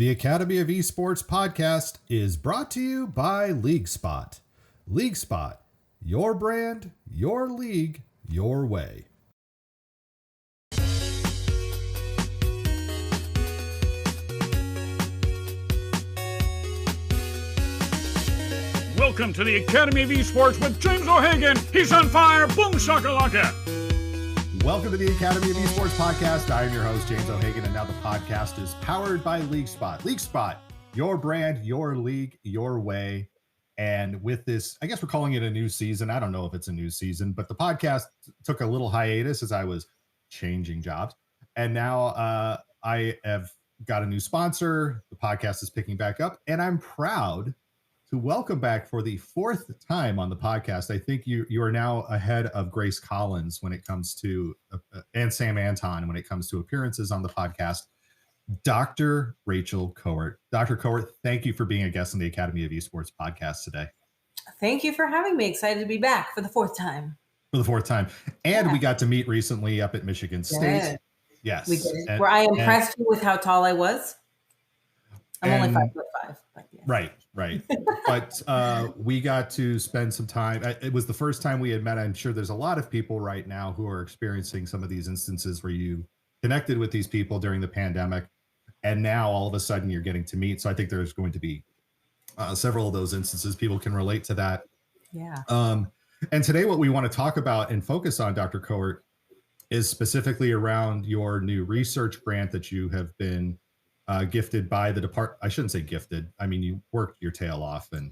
The Academy of Esports podcast is brought to you by LeagueSpot. LeagueSpot, your brand, your league, your way. Welcome to the Academy of Esports with James O'Hagan. He's on fire. Boom shakalaka. Welcome to the Academy of Esports podcast. I am your host, James O'Hagan, and now the podcast is powered by LeagueSpot. LeagueSpot, your brand, your league, your way. And with this, I guess we're calling it a new season. I don't know if it's a new season, but the podcast took a little hiatus as I was changing jobs. And now I have got a new sponsor. The podcast is picking back up, and I'm proud to welcome back for the fourth time on the podcast. I think you are now ahead of Grace Collins when it comes to, and Sam Anton when it comes to appearances on the podcast, Dr. Rachel Kowert. Dr. Kowert, thank you for being a guest on the Academy of Esports podcast today. Thank you for having me. Excited to be back for the fourth time. And we got to meet recently up at Michigan State. Yes. We did. Where I impressed you with how tall I was. I'm only 5'5". But yeah. Right. But we got to spend some time. It was the first time we had met. I'm sure there's a lot of people right now who are experiencing some of these instances where you connected with these people during the pandemic, and now all of a sudden you're getting to meet. So I think there's going to be several of those instances. People can relate to that. Yeah. And today what we want to talk about and focus on, Dr. Kowert, is specifically around your new research grant that you have been gifted by the department. I shouldn't say gifted. I mean, you worked your tail off and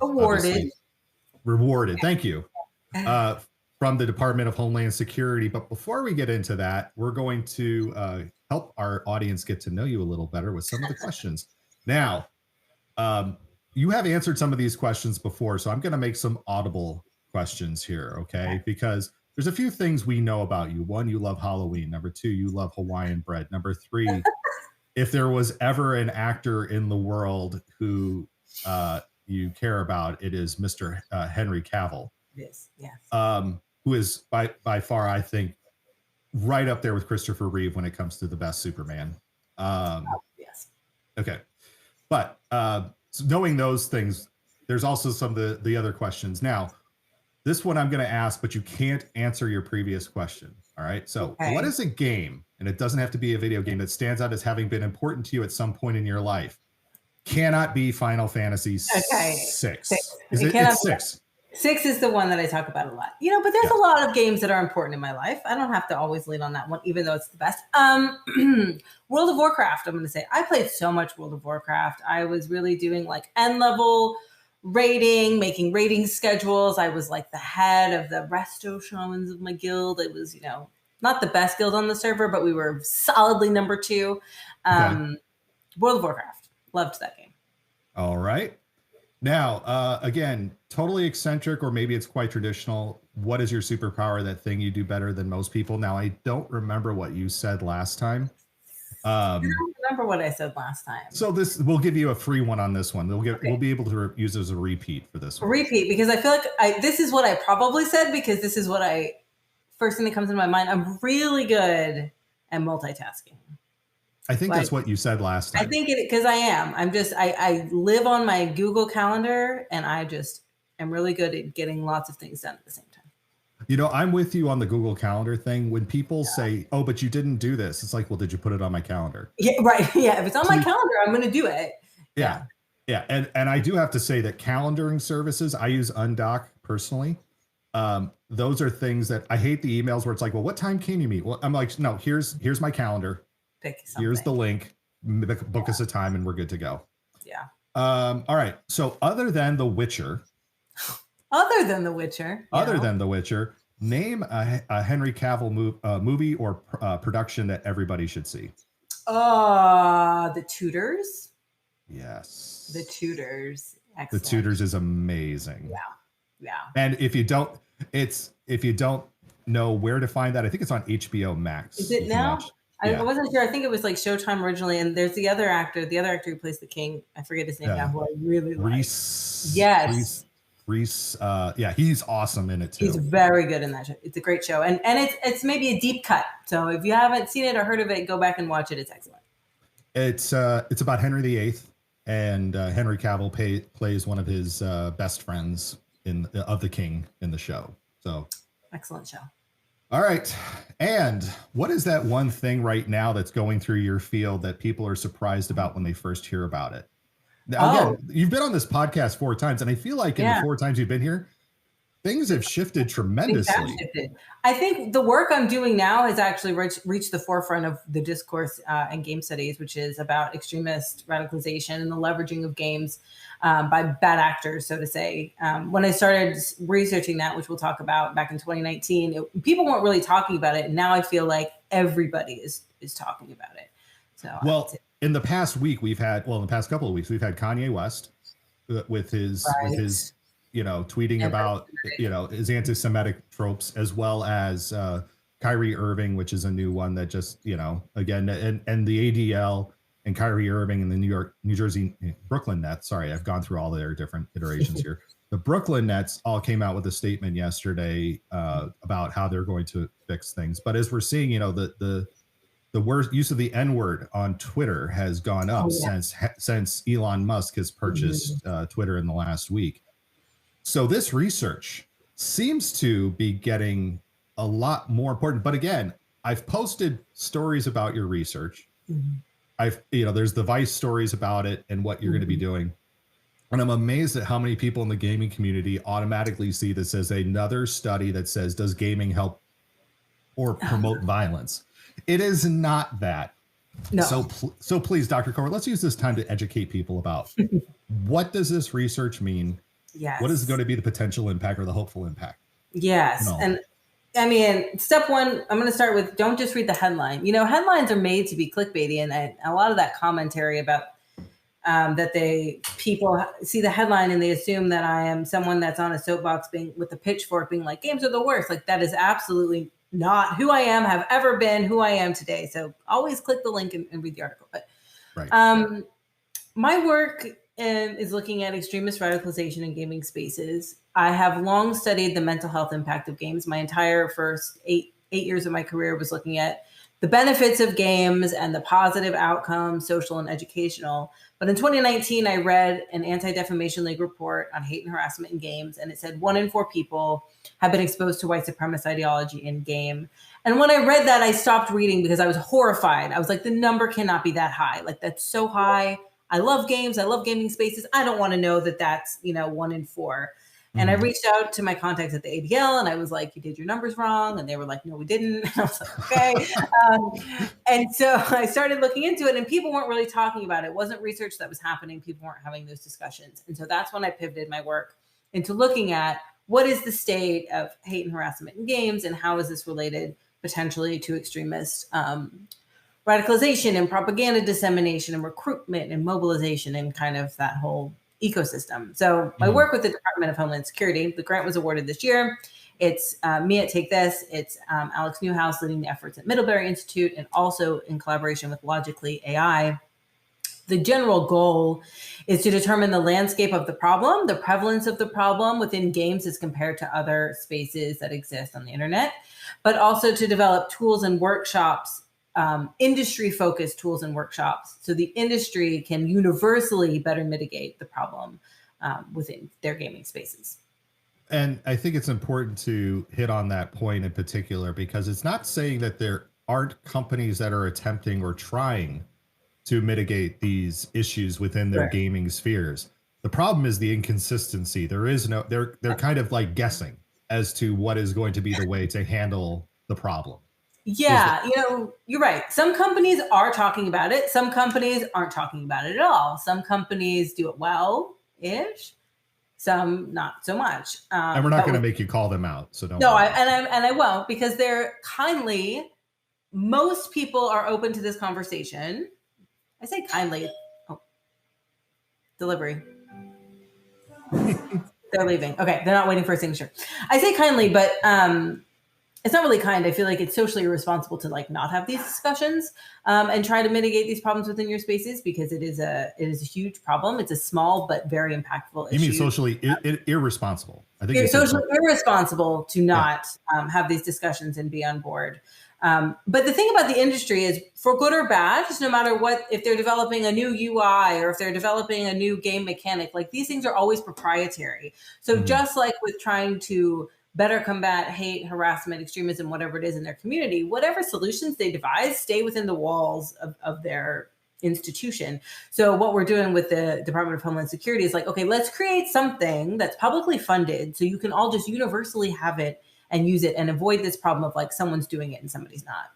rewarded. Thank you. From the Department of Homeland Security. But before we get into that, we're going to help our audience get to know you a little better with some of the questions. Now, you have answered some of these questions before, so I'm going to make some audible questions here, okay? Because there's a few things we know about you. One, you love Halloween. Number two, you love Hawaiian bread. Number three, if there was ever an actor in the world who you care about, it is Mr. Henry Cavill. Yes. Who is by far, I think, right up there with Christopher Reeve when it comes to the best Superman. Yes. Okay. But so knowing those things, there's also some of the other questions. Now, this one I'm going to ask, but you can't answer your previous question. All right. So What is a game, and it doesn't have to be a video game, that stands out as having been important to you at some point in your life? Cannot be Final Fantasy VI. It's 6. 6 is the one that I talk about a lot. But there's a lot of games that are important in my life. I don't have to always lean on that one, even though it's the best. World of Warcraft, I'm going to say. I played so much World of Warcraft. I was really doing like end level rating, making rating schedules. I was like the head of the resto shamans of my guild. It was, not the best guild on the server, but we were solidly number 2. World of Warcraft. Loved that game. All right. Now, again, totally eccentric, or maybe it's quite traditional. What is your superpower, that thing you do better than most people? Now, I don't remember what you said last time. I don't remember what I said last time. So we'll give you a free one on this one. We'll be able to use it as a repeat for this one. Because I feel like this is what I probably said, because this is what first thing that comes into my mind. I'm really good at multitasking. I think that's what you said last time. I think because I am. I live on my Google Calendar, and I just am really good at getting lots of things done at the same time. I'm with you on the Google Calendar thing. When people say, "Oh, but you didn't do this," it's like, "Well, did you put it on my calendar?" Yeah, right. Yeah, if it's on my calendar, I'm going to do it. Yeah. And I do have to say that calendaring services, I use Undock personally. Those are things that I hate. The emails where it's like, "Well, what time can you meet?" Well, I'm like, "No, here's my calendar. Here's the link. Book us a time, and we're good to go." Yeah. All right. So other than The Witcher, name a Henry Cavill movie or production that everybody should see. The Tudors. Yes. The Tudors. Excellent. The Tudors is amazing. Yeah. And if you don't know where to find that, I think it's on HBO Max. Is it now? I wasn't sure. I think it was like Showtime originally, and there's the other actor who plays the king. I forget his name now, who I really like. Reese. Yes. Reese. He's awesome in it too. He's very good in that show. It's a great show, and it's maybe a deep cut. So if you haven't seen it or heard of it, go back and watch it. It's excellent. It's about Henry VIII. and Henry Cavill plays one of his best friends of the King in the show. So excellent show. All right. And what is that one thing right now that's going through your field that people are surprised about when they first hear about it? Now, again, you've been on this podcast 4 times, and I feel like in the 4 times you've been here, things have shifted tremendously. I think the work I'm doing now has actually reached the forefront of the discourse in game studies, which is about extremist radicalization and the leveraging of games by bad actors, so to say. When I started researching that, which we'll talk about back in 2019, people weren't really talking about it. And now I feel like everybody is talking about it. So, well, in the past week, in the past couple of weeks, we've had Kanye West with his tweeting about, his anti-Semitic tropes, as well as Kyrie Irving, which is a new one that just, again, and the ADL and Kyrie Irving and the New Jersey, Brooklyn Nets. Sorry, I've gone through all their different iterations here. The Brooklyn Nets all came out with a statement yesterday about how they're going to fix things. But as we're seeing, the worst use of the N-word on Twitter has gone up since Elon Musk has purchased Twitter in the last week. So this research seems to be getting a lot more important. But again, I've posted stories about your research. There's the Vice stories about it and what you're going to be doing. And I'm amazed at how many people in the gaming community automatically see this as another study that says, does gaming help or promote violence? It is not that. No. So please, Dr. Kowert, let's use this time to educate people about what does this research mean? Yes. What is going to be the potential impact or the hopeful impact? Yes. And I mean, step one, I'm going to start with, don't just read the headline. Headlines are made to be clickbaity. And a lot of that commentary about that people see the headline and they assume that I am someone that's on a soapbox with a pitchfork being like, games are the worst. Like, that is absolutely not who I am, have ever been, who I am today. So always click the link and read the article. But my work is looking at extremist radicalization in gaming spaces. I have long studied the mental health impact of games. My entire first eight years of my career was looking at the benefits of games and the positive outcomes, social and educational. But in 2019, I read an Anti-Defamation League report on hate and harassment in games, and it said 1 in 4 people have been exposed to white supremacist ideology in game. And when I read that, I stopped reading because I was horrified. I was like, the number cannot be that high. Like, that's so high. I love games. I love gaming spaces. I don't want to know that that's, 1 in 4. And I reached out to my contacts at the ADL and I was like, you did your numbers wrong. And they were like, no, we didn't. And I was like, okay. And so I started looking into it and people weren't really talking about it. It wasn't research that was happening. People weren't having those discussions. And so that's when I pivoted my work into looking at what is the state of hate and harassment in games and how is this related potentially to extremist radicalization and propaganda dissemination and recruitment and mobilization and kind of that whole ecosystem. So my work with the Department of Homeland Security, the grant was awarded this year. It's me at Take This. It's Alex Newhouse leading the efforts at Middlebury Institute and also in collaboration with Logically AI. The general goal is to determine the landscape of the problem, the prevalence of the problem within games as compared to other spaces that exist on the internet, but also to develop tools and workshops, industry-focused tools and workshops, so the industry can universally better mitigate the problem within their gaming spaces. And I think it's important to hit on that point in particular, because it's not saying that there aren't companies that are attempting or trying to mitigate these issues within their gaming spheres. The problem is the inconsistency. There is no, they're kind of like guessing as to what is going to be the way to handle the problem. Yeah, you're right. Some companies are talking about it. Some companies aren't talking about it at all. Some companies do it well-ish. Some not so much. And we're not going to make you call them out, so don't. No, I won't, because they're kindly. Most people are open to this conversation. I say kindly. Oh, delivery. They're leaving. Okay, they're not waiting for a signature. I say kindly, but it's not really kind. I feel like it's socially irresponsible to not have these discussions and try to mitigate these problems within your spaces, because it is a huge problem. It's a small but very impactful issue. You mean socially irresponsible? I think it's socially irresponsible to not have these discussions and be on board. But the thing about the industry is, for good or bad, no matter what, if they're developing a new UI or if they're developing a new game mechanic, like these things are always proprietary. So just like with trying to better combat hate, harassment, extremism, whatever it is in their community, whatever solutions they devise stay within the walls of their institution. So what we're doing with the Department of Homeland Security is like, okay, let's create something that's publicly funded so you can all just universally have it and use it and avoid this problem of like someone's doing it and somebody's not.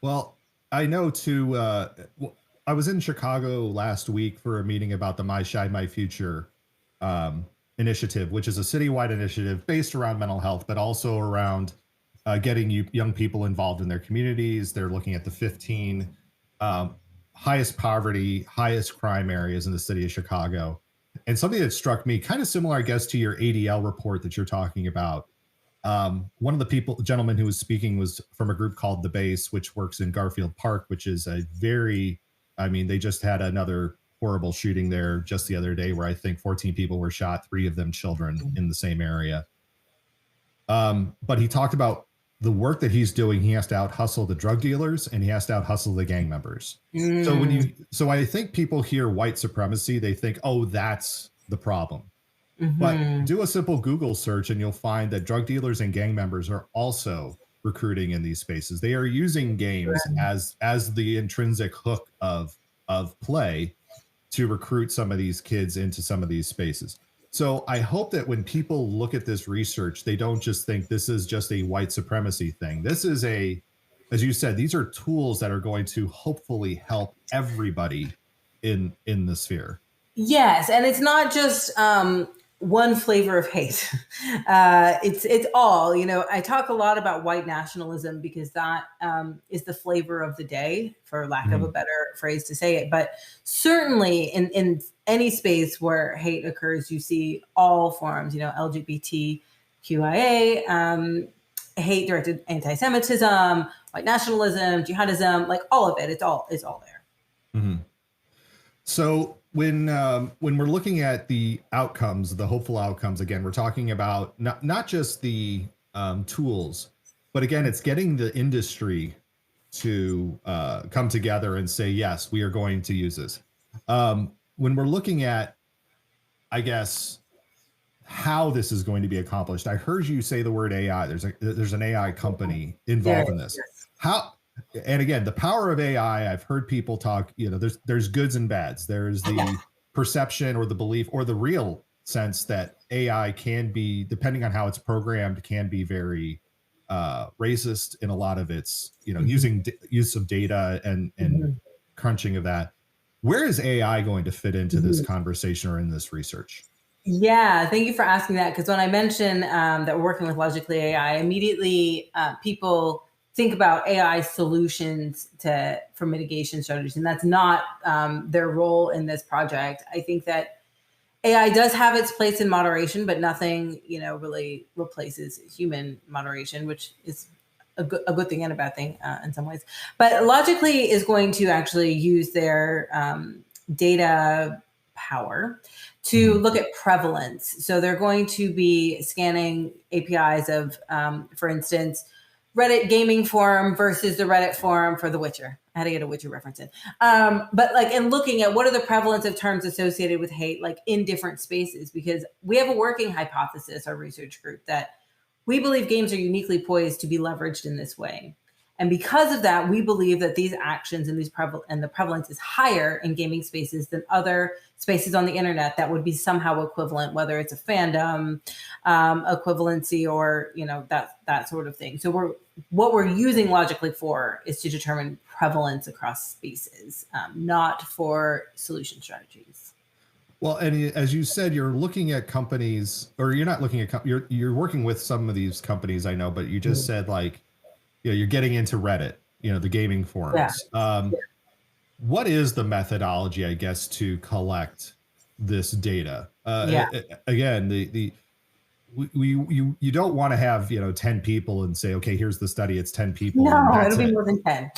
Well, I know too, I was in Chicago last week for a meeting about the My Shy, My Future initiative, which is a citywide initiative based around mental health, but also around getting young people involved in their communities. They're looking at the 15 highest poverty, highest crime areas in the city of Chicago. And something that struck me, kind of similar, I guess, to your ADL report that you're talking about. One of the gentleman who was speaking was from a group called The Base, which works in Garfield Park, which is they just had another horrible shooting there just the other day where I think 14 people were shot, 3 of them children in the same area. But he talked about the work that he's doing. He has to out hustle the drug dealers and he has to out hustle the gang members. So I think people hear white supremacy, they think, oh, that's the problem. But do a simple Google search and you'll find that drug dealers and gang members are also recruiting in these spaces. They are using games as the intrinsic hook of play to recruit some of these kids into some of these spaces. So I hope that when people look at this research, they don't just think this is just a white supremacy thing. This is as you said, these are tools that are going to hopefully help everybody in the sphere. Yes, and it's not just one flavor of hate. It's all, I talk a lot about white nationalism because that is the flavor of the day, for lack of a better phrase to say it. But certainly in any space where hate occurs, you see all forms, LGBTQIA, hate directed anti-Semitism, white nationalism, jihadism, like all of it. It's all there. So when we're looking at the outcomes, the hopeful outcomes, again, we're talking about not just the tools, but again, it's getting the industry to come together and say, yes, we are going to use this. When we're looking at, I guess, how this is going to be accomplished, I heard you say the word AI. There's an AI company involved in this. How? And again, the power of AI, I've heard people talk, there's goods and bads. There's the perception or the belief or the real sense that AI can be, depending on how it's programmed, can be very racist in a lot of its, using use of data and crunching of that. Where is AI going to fit into this conversation or in this research? Yeah, thank you for asking that. Because when I mentioned that we're working with Logically AI, immediately people think about AI solutions for mitigation strategies, and that's not their role in this project. I think that AI does have its place in moderation, but nothing, really replaces human moderation, which is a good thing and a bad thing in some ways. But Logically is going to actually use their data power to look at prevalence. So they're going to be scanning APIs of, for instance, Reddit gaming forum versus the Reddit forum for The Witcher. I had to get a Witcher reference in. But and looking at what are the prevalence of terms associated with hate, in different spaces, because we have a working hypothesis, our research group, that we believe games are uniquely poised to be leveraged in this way. And because of that, we believe that these actions and the prevalence is higher in gaming spaces than other spaces on the internet that would be somehow equivalent, whether it's a fandom, equivalency, or that sort of thing. So what we're using Logically for is to determine prevalence across spaces, not for solution strategies. Well, and as you said, you're looking at companies, or you're not looking at you're working with some of these companies, I know, but you just said you're getting into Reddit, the gaming forums. Yeah. What is okay, I guess, to collect this data? Again, you don't want to have 10 people and say, okay, here's the study. It's 10 people. No, it'll be more than 10.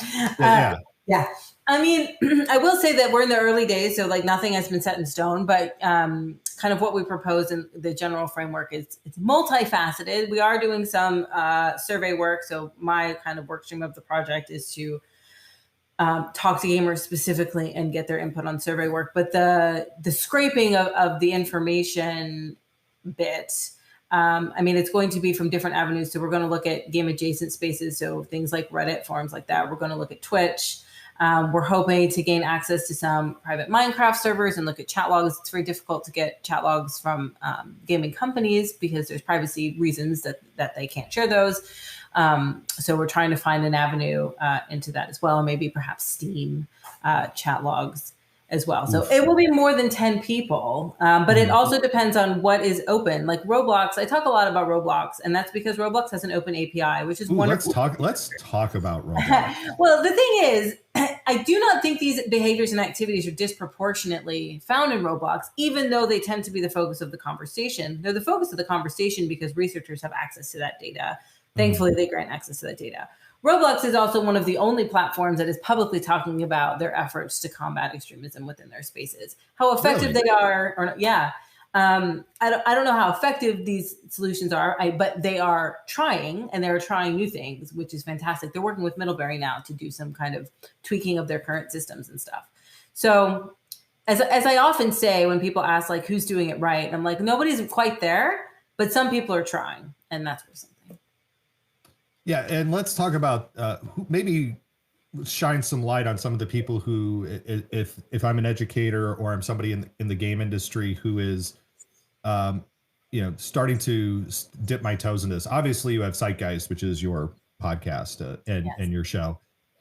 Yeah. I mean, I will say that we're in the early days, so like nothing has been set in stone, but kind of what we propose in the general framework is it's multifaceted. We are doing some survey work. So my kind of work stream of the project is to talk to gamers specifically and get their input on survey work. But the scraping of the information bit, I mean, it's going to be from different avenues. So we're going to look at game adjacent spaces. So things like Reddit, forums like that. We're going to look at Twitch. We're hoping to gain access to some private Minecraft servers and look at chat logs. It's very difficult to get chat logs from gaming companies because there's privacy reasons that they can't share those. So we're trying to find an avenue into that as well, and maybe perhaps Steam chat logs as well. So it will be more than 10 people, but it also depends on what is open. Like Roblox, I talk a lot about Roblox, and that's because Roblox has an open API, which is wonderful. Let's talk about Roblox. Well, the thing is, I do not think these behaviors and activities are disproportionately found in Roblox, even though they tend to be the focus of the conversation. They're the focus of the conversation because researchers have access to that data. Thankfully, they grant access to that data. Roblox is also one of the only platforms that is publicly talking about their efforts to combat extremism within their spaces. How effective they are, or yeah. I don't know how effective these solutions are, but they are trying, and they're trying new things, which is fantastic. They're working with Middlebury now to do some kind of tweaking of their current systems and stuff. So as I often say when people ask, like, who's doing it right? I'm like, nobody's quite there, but some people are trying, and that's where something. Yeah, and let's talk about maybe shine some light on some of the people who, if I'm an educator or I'm somebody in the game industry who is, starting to dip my toes in this. Obviously, you have Zeitgeist, which is your podcast and your show.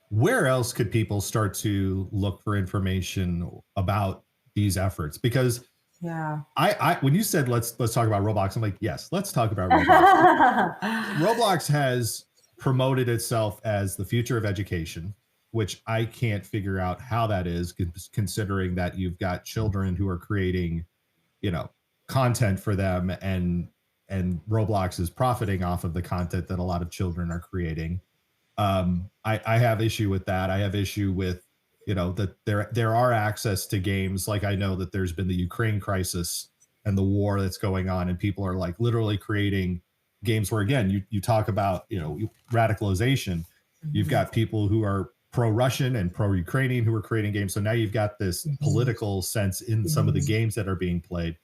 Where else could people start to look for information about these efforts? Because I when you said let's talk about Roblox, I'm like, yes, let's talk about Roblox. Roblox has promoted itself as the future of education, which I can't figure out how that is, considering that you've got children who are creating, content for them, and Roblox is profiting off of the content that a lot of children are creating. I have issue with that. I have issue with, that there are access to games. Like, I know that there's been the Ukraine crisis and the war that's going on, and people are like literally creating games where, again, you talk about, radicalization. You've got people who are pro-Russian and pro-Ukrainian who are creating games. So now you've got this political sense in some of the games that are being played.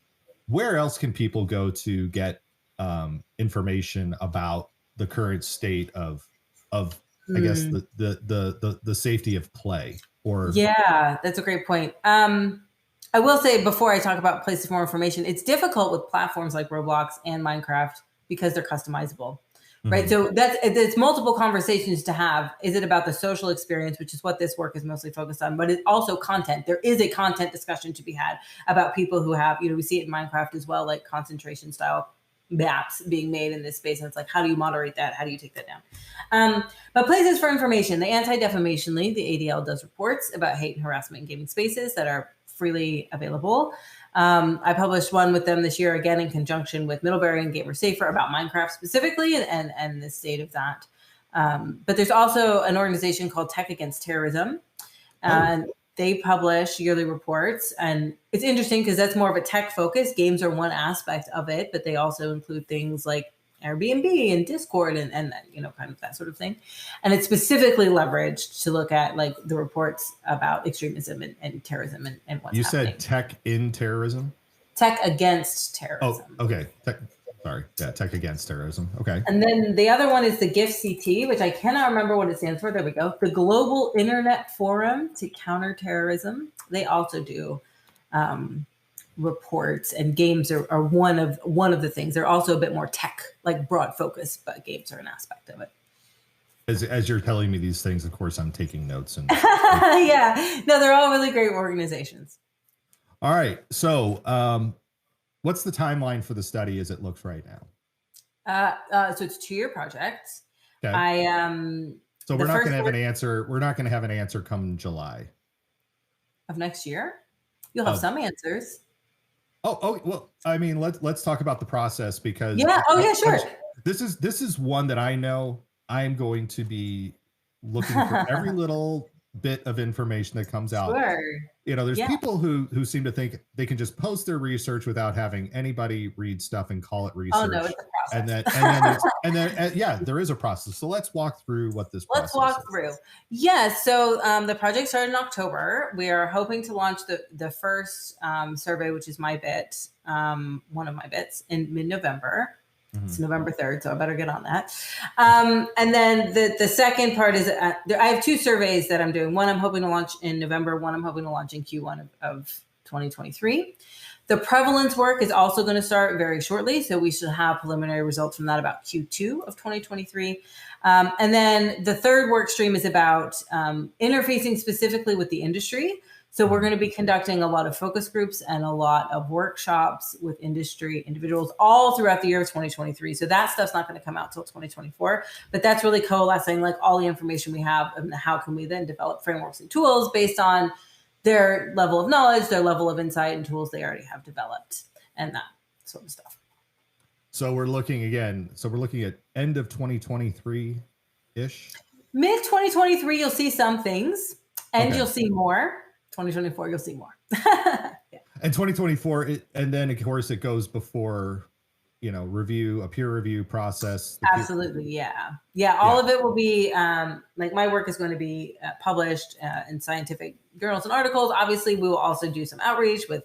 Where else can people go to get information about the current state of I guess the safety of play? Or that's a great point. I will say, before I talk about places for more information, it's difficult with platforms like Roblox and Minecraft because they're customizable, right? So it's multiple conversations to have. Is it about the social experience, which is what this work is mostly focused on, but it's also content. There is a content discussion to be had about people who have, we see it in Minecraft as well, like concentration style maps being made in this space. And it's like, how do you moderate that? How do you take that down? But places for information, the Anti-Defamation League, the ADL, does reports about hate and harassment in gaming spaces that are freely available. I published one with them this year, again, in conjunction with Middlebury and Gamer Safer, about Minecraft specifically and the state of that. But there's also an organization called Tech Against Terrorism. And they publish yearly reports. And it's interesting because that's more of a tech focus. Games are one aspect of it, but they also include things like Airbnb and Discord and kind of that sort of thing. And it's specifically leveraged to look at like the reports about extremism and terrorism and what's happening. You said tech in terrorism? Tech against terrorism. Oh, okay. Tech against terrorism. Okay. And then the other one is the GIFCT, which I cannot remember what it stands for. There we go. The Global Internet Forum to Counter Terrorism. They also do reports, and games are one of the things. They're also a bit more tech, like broad focus, but games are an aspect of it. As you're telling me these things, of course, I'm taking notes. And yeah, no, they're all really great organizations. All right, so what's the timeline for the study as it looks right now? So it's a 2-year project. Okay. So we're not going to have an answer. We're not going to have an answer come July of next year. You'll have some answers. Oh, well, I mean, let's talk about the process, because sure. This is one that I know I'm going to be looking for every little bit of information that comes out. Sure. There's people who seem to think they can just post their research without having anybody read stuff and call it research. Oh no, it's a process. There is a process. So let's walk through what this process is. Let's walk through. Yeah. So the project started in October. We are hoping to launch the first survey, which is my bit, one of my bits, in mid-November. Mm-hmm. It's November 3rd, so I better get on that. And then the second part is I have two surveys that I'm doing. One I'm hoping to launch in November. One I'm hoping to launch in Q1 of 2023. The prevalence work is also going to start very shortly, so we should have preliminary results from that about Q2 of 2023. And then the third work stream is about interfacing specifically with the industry. So we're going to be conducting a lot of focus groups and a lot of workshops with industry individuals all throughout the year of 2023. So that stuff's not going to come out till 2024, but that's really coalescing like all the information we have and how can we then develop frameworks and tools based on their level of knowledge, their level of insight and tools they already have developed and that sort of stuff. So we're looking at end of 2023-ish. Mid 2023, you'll see some things and you'll see more. 2024, you'll see more. Yeah. And 2024, and then of course it goes before, a peer review process. Absolutely, all of it will be like my work is going to be published in scientific journals and articles. Obviously, we will also do some outreach with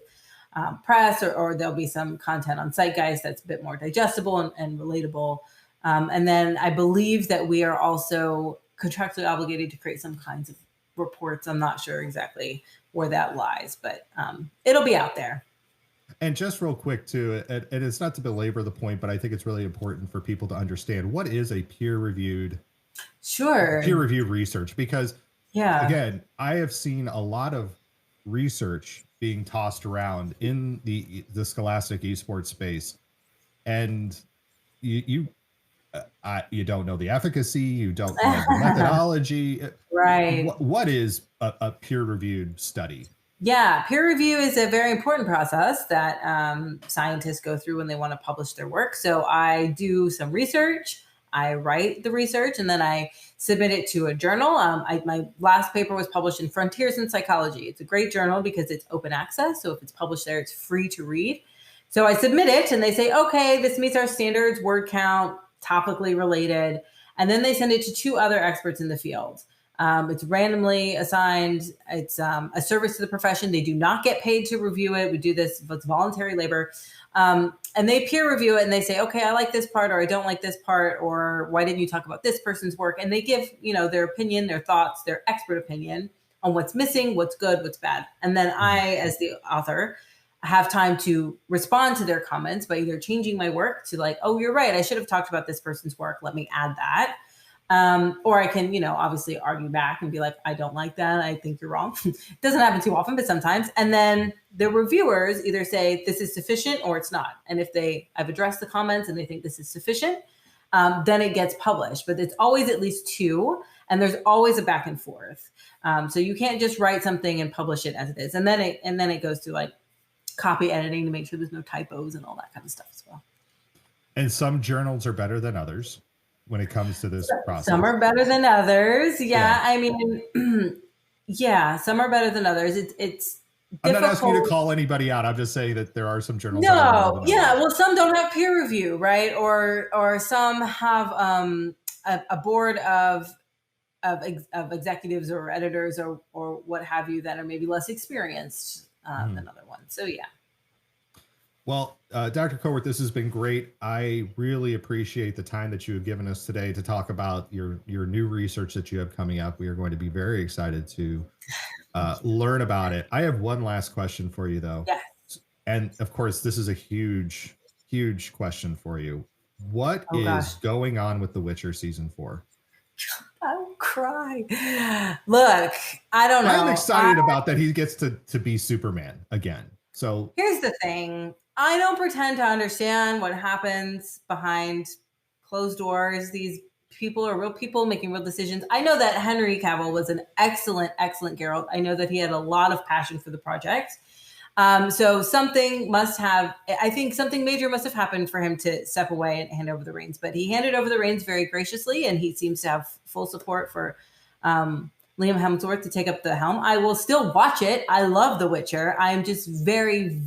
press, or there'll be some content on Zeitgeist that's a bit more digestible and relatable. And then I believe that we are also contractually obligated to create some kinds of reports. I'm not sure exactly where that lies, but it'll be out there. And just real quick too, and it's not to belabor the point, but I think it's really important for people to understand what is a peer-reviewed research, because again, I have seen a lot of research being tossed around in the scholastic esports space, and you don't know the efficacy, you don't know the methodology. Right. What is a peer-reviewed study? Yeah, peer review is a very important process that scientists go through when they want to publish their work. So I do some research, I write the research, and then I submit it to a journal. My last paper was published in Frontiers in Psychology. It's a great journal because it's open access. So if it's published there, it's free to read. So I submit it and they say, okay, this meets our standards, word count, topically related. And then they send it to two other experts in the field. It's randomly assigned. It's a service to the profession. They do not get paid to review it. We do this, it's voluntary labor. And they peer review it and they say, okay, I like this part, or I don't like this part, or why didn't you talk about this person's work? And they give, their opinion, their thoughts, their expert opinion on what's missing, what's good, what's bad. And then I, as the author, have time to respond to their comments by either changing my work to like, oh, you're right, I should have talked about this person's work, let me add that. Or I can, obviously argue back and be like, I don't like that, I think you're wrong. It doesn't happen too often, but sometimes. And then the reviewers either say this is sufficient or it's not. And if I've addressed the comments and they think this is sufficient, then it gets published. But it's always at least two, and there's always a back and forth. So you can't just write something and publish it as it is. And then it goes through like copy editing to make sure there's no typos and all that kind of stuff as well. And some journals are better than others when it comes to this process. Some are better than others. Yeah. I mean, some are better than others. It's I'm not asking you to call anybody out. I'm just saying that there are some journals. No, well, some don't have peer review, right? Or some have a board of executives or editors or what have you that are maybe less experienced than other ones. So yeah. Well, Dr. Kowert, this has been great. I really appreciate the time that you have given us today to talk about your new research that you have coming up. We are going to be very excited to learn about it. I have one last question for you, though. Yes. And of course, this is a huge, huge question for you. What is going on with The Witcher season 4? I'll cry. Look, I don't know. I'm excited about that he gets to be Superman again. So here's the thing. I don't pretend to understand what happens behind closed doors. These people are real people making real decisions. I know that Henry Cavill was an excellent, excellent Geralt. I know that he had a lot of passion for the project. So something major must have happened for him to step away and hand over the reins. But he handed over the reins very graciously, and he seems to have full support for Liam Hemsworth to take up the helm. I will still watch it. I love The Witcher. I'm just very,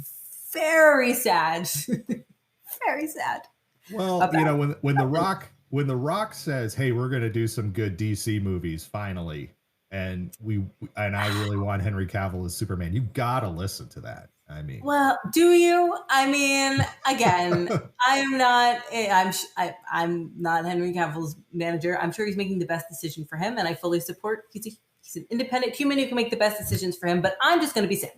very sad. Very sad. Well, when The Rock says, "Hey, we're going to do some good DC movies finally," and I really want Henry Cavill as Superman, you got to listen to that. I mean, well, do you? I mean, again, I'm not Henry Cavill's manager. I'm sure he's making the best decision for him, and I fully support. He's an independent human who can make the best decisions for him. But I'm just going to be sad.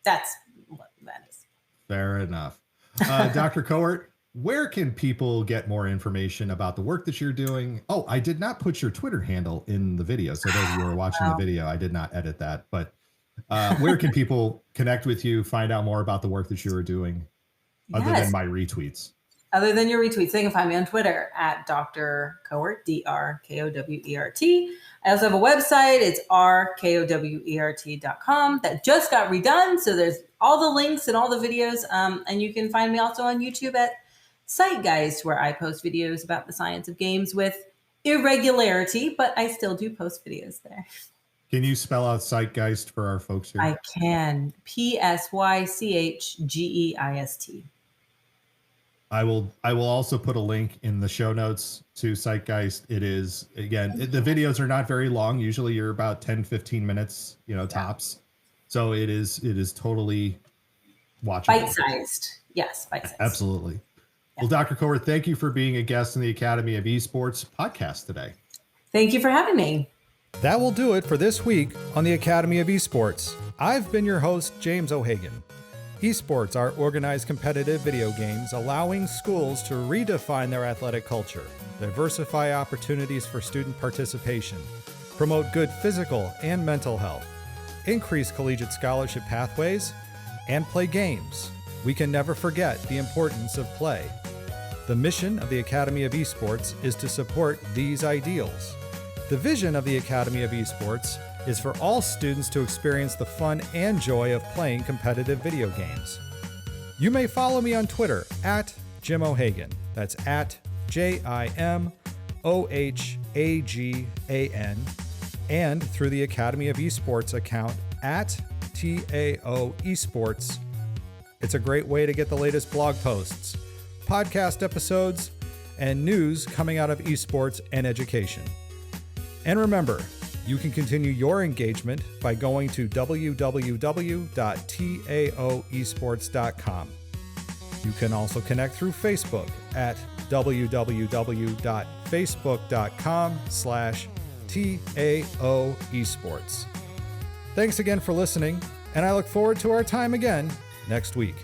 That's what that is. Fair enough. Dr. Kowert, where can people get more information about the work that you're doing? Oh, I did not put your Twitter handle in the video, so those of you who are watching the video, I did not edit that, but. Where can people connect with you, find out more about the work that you are doing, other than my retweets? Other than your retweets, they can find me on Twitter at Dr. Kowert, Drkowert. I also have a website. It's rkowert.com that just got redone. So there's all the links and all the videos. And you can find me also on YouTube at Zeitgeist, where I post videos about the science of games with irregularity, but I still do post videos there. Can you spell out Zeitgeist for our folks here? I can. Psychgeist. I will also put a link in the show notes to Zeitgeist. It is, again, the videos are not very long. Usually you're about 10, 15 minutes, tops. So it is totally watchable. Bite-sized. Yes, bite-sized. Absolutely. Yeah. Well, Dr. Kowert, thank you for being a guest in the Academy of Esports podcast today. Thank you for having me. That will do it for this week on the Academy of Esports. I've been your host, James O'Hagan. Esports are organized competitive video games allowing schools to redefine their athletic culture, diversify opportunities for student participation, promote good physical and mental health, increase collegiate scholarship pathways, and play games. We can never forget the importance of play. The mission of the Academy of Esports is to support these ideals. The vision of the Academy of Esports is for all students to experience the fun and joy of playing competitive video games. You may follow me on Twitter at Jim O'Hagan. That's at JimOhhagan, and through the Academy of Esports account at TAO Esports. It's a great way to get the latest blog posts, podcast episodes, and news coming out of esports and education. And remember, you can continue your engagement by going to www.taoesports.com. You can also connect through Facebook at www.facebook.com/TAOesports. Thanks again for listening, and I look forward to our time again next week.